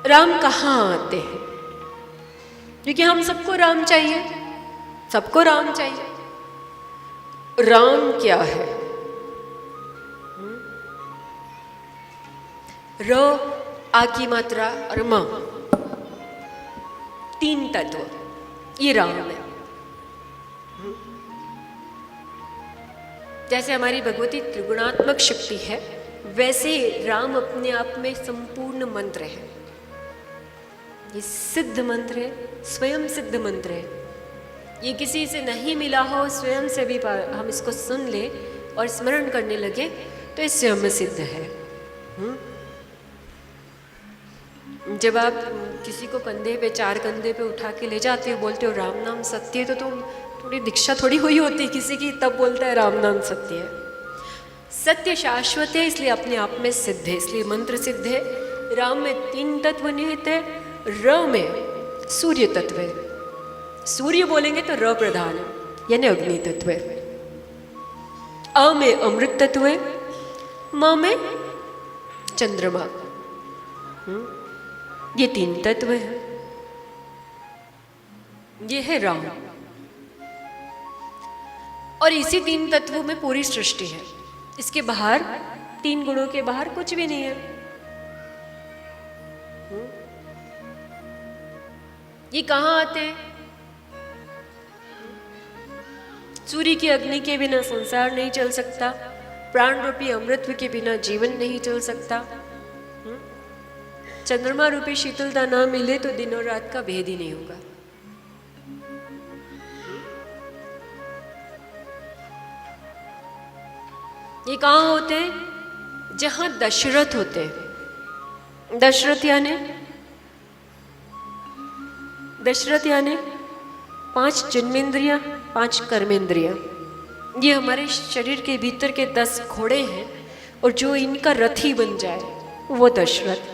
राम कहाँ आते हैं? क्योंकि हम सबको राम चाहिए, सबको राम चाहिए। राम क्या है? र आ की मात्रा और म, तीन तत्व, ये राम है। जैसे हमारी भगवती त्रिगुणात्मक शक्ति है, वैसे राम अपने आप में संपूर्ण मंत्र है। ये सिद्ध मंत्र है, स्वयं सिद्ध मंत्र है। ये किसी से नहीं मिला हो, स्वयं से भी हम इसको सुन ले और स्मरण करने लगे तो ये स्वयं सिद्ध है। जब आप किसी को कंधे पे, चार कंधे पे उठा के ले जाते हो, बोलते हो राम नाम सत्य है, तो तुम थोड़ी दीक्षा थोड़ी हुई होती है किसी की, तब बोलता है राम नाम सत्य है। सत्य शाश्वत है, इसलिए अपने आप में सिद्ध है, इसलिए मंत्र सिद्ध है। राम में तीन तत्व निहित है। र में सूर्य तत्व है, सूर्य बोलेंगे तो र प्रधान है, यानी अग्नि तत्व है। अ में अमृत तत्व है। म में चंद्रमा। ये तीन तत्व है, ये है राम। और इसी तीन तत्वों में पूरी सृष्टि है। इसके बाहर, तीन गुणों के बाहर कुछ भी नहीं है। ये कहाँ आते हैं? सूर्य की अग्नि के बिना संसार नहीं चल सकता, प्राण रूपी अमृत के बिना जीवन नहीं चल सकता। चंद्रमा रूपी शीतलता ना मिले तो दिन और रात का भेद ही नहीं होगा। ये कहाँ होते हैं? जहां दशरथ होते हैं। दशरथ यानी 5 जन्मेंद्रियां, 5 कर्मेंद्रियां। ये हमारे शरीर के भीतर के 10 घोड़े हैं, और जो इनका रथी बन जाए वो दशरथ।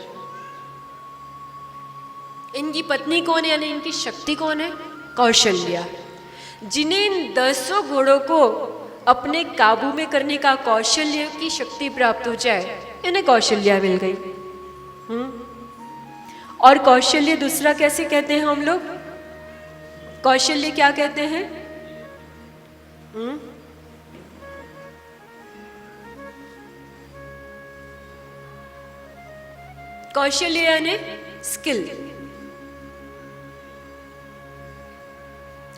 इनकी पत्नी कौन है, यानी इनकी शक्ति कौन है? कौशल्या। जिन्हें इन 10 घोड़ों को अपने काबू में करने का कौशल्य की शक्ति प्राप्त हो जाए, इन्हें कौशल्या मिल गई। और कौशल्य दूसरा कैसे कहते हैं हम लोग? कौशल्य क्या कहते हैं? कौशल्य यानी स्किल।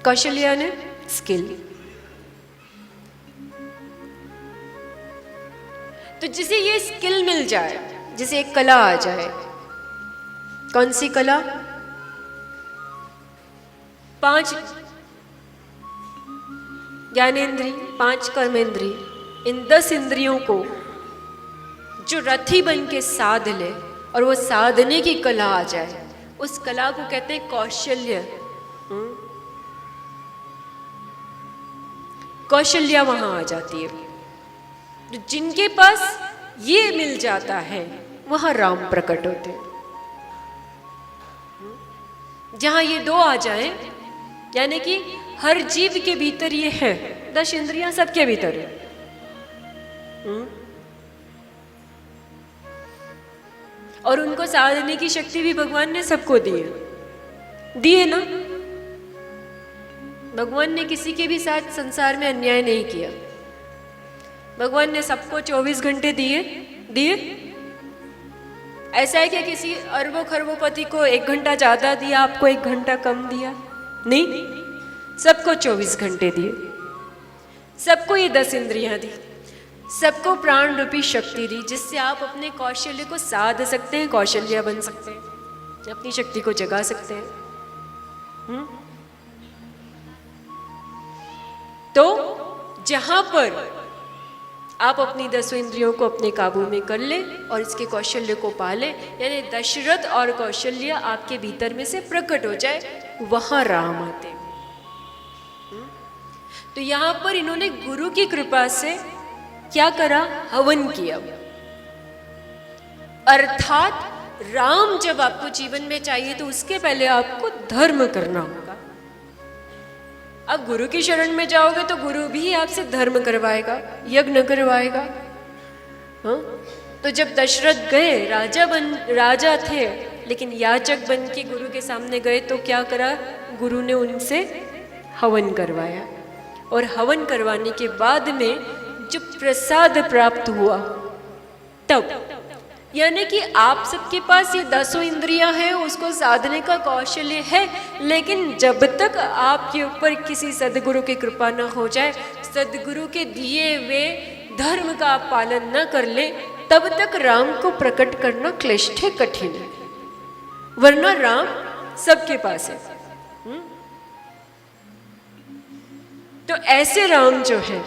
कौशल्य यानी स्किल। तो जिसे ये स्किल मिल जाए, जिसे एक कला आ जाए, कौन सी कला? 5 ज्ञानेंद्रिय, 5 कर्मेंद्रिय, इन 10 इंद्रियों को जो रथी बन के साध ले और वो साधने की कला आ जाए, उस कला को कहते हैं कौशल्य। कौशल्या वहां आ जाती है। जिनके पास ये मिल जाता है वहां राम प्रकट होते हैं। जहां ये 2 आ जाए, यानी कि हर जीव के भीतर ये है, 10 इंद्रियां सबके भीतर है। और उनको साधने की शक्ति भी भगवान ने सबको दी है ना। भगवान ने किसी के भी साथ संसार में अन्याय नहीं किया। भगवान ने सबको 24 घंटे दिए। ऐसा है कि किसी अरबों खरबों को 1 घंटा ज्यादा दिया, आपको 1 घंटा कम दिया? नहीं, सबको 24 घंटे दिए। सबको ये 10 इंद्रियां दी, सबको प्राण रूपी शक्ति दी, जिससे आप अपने कौशल्य को साध सकते हैं, कौशल्या बन सकते हैं, अपनी शक्ति को जगा सकते हैं। तो जहां पर आप अपनी 10 इंद्रियों को अपने काबू में कर ले और इसके कौशल्य को पाले, यानी दशरथ और कौशल्या आपके भीतर में से प्रकट हो जाए, वहां राम आते। तो यहां पर इन्होंने गुरु की कृपा से क्या करा? हवन किया। अर्थात राम जब आपको जीवन में चाहिए तो उसके पहले आपको धर्म करना होगा। अब गुरु की शरण में जाओगे तो गुरु भी आपसे धर्म करवाएगा, यज्ञ करवाएगा। हाँ? तो जब दशरथ गए, राजा थे, लेकिन याचक बन के गुरु के सामने गए तो क्या करा, गुरु ने उनसे हवन करवाया, और हवन करवाने के बाद में जब प्रसाद प्राप्त हुआ तब, यानी कि आप सबके पास ये 10 इंद्रियां हैं, उसको साधने का कौशल्य है, लेकिन जब तक आपके ऊपर किसी सदगुरु की कृपा न हो जाए, सदगुरु के दिए हुए धर्म का आप पालन न कर ले, तब तक राम को प्रकट करना क्लिष्ट है, कठिन है। वरना राम सबके पास है। तो ऐसे राम जो है,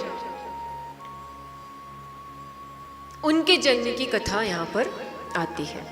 उनके जन्म की कथा यहाँ पर आती है।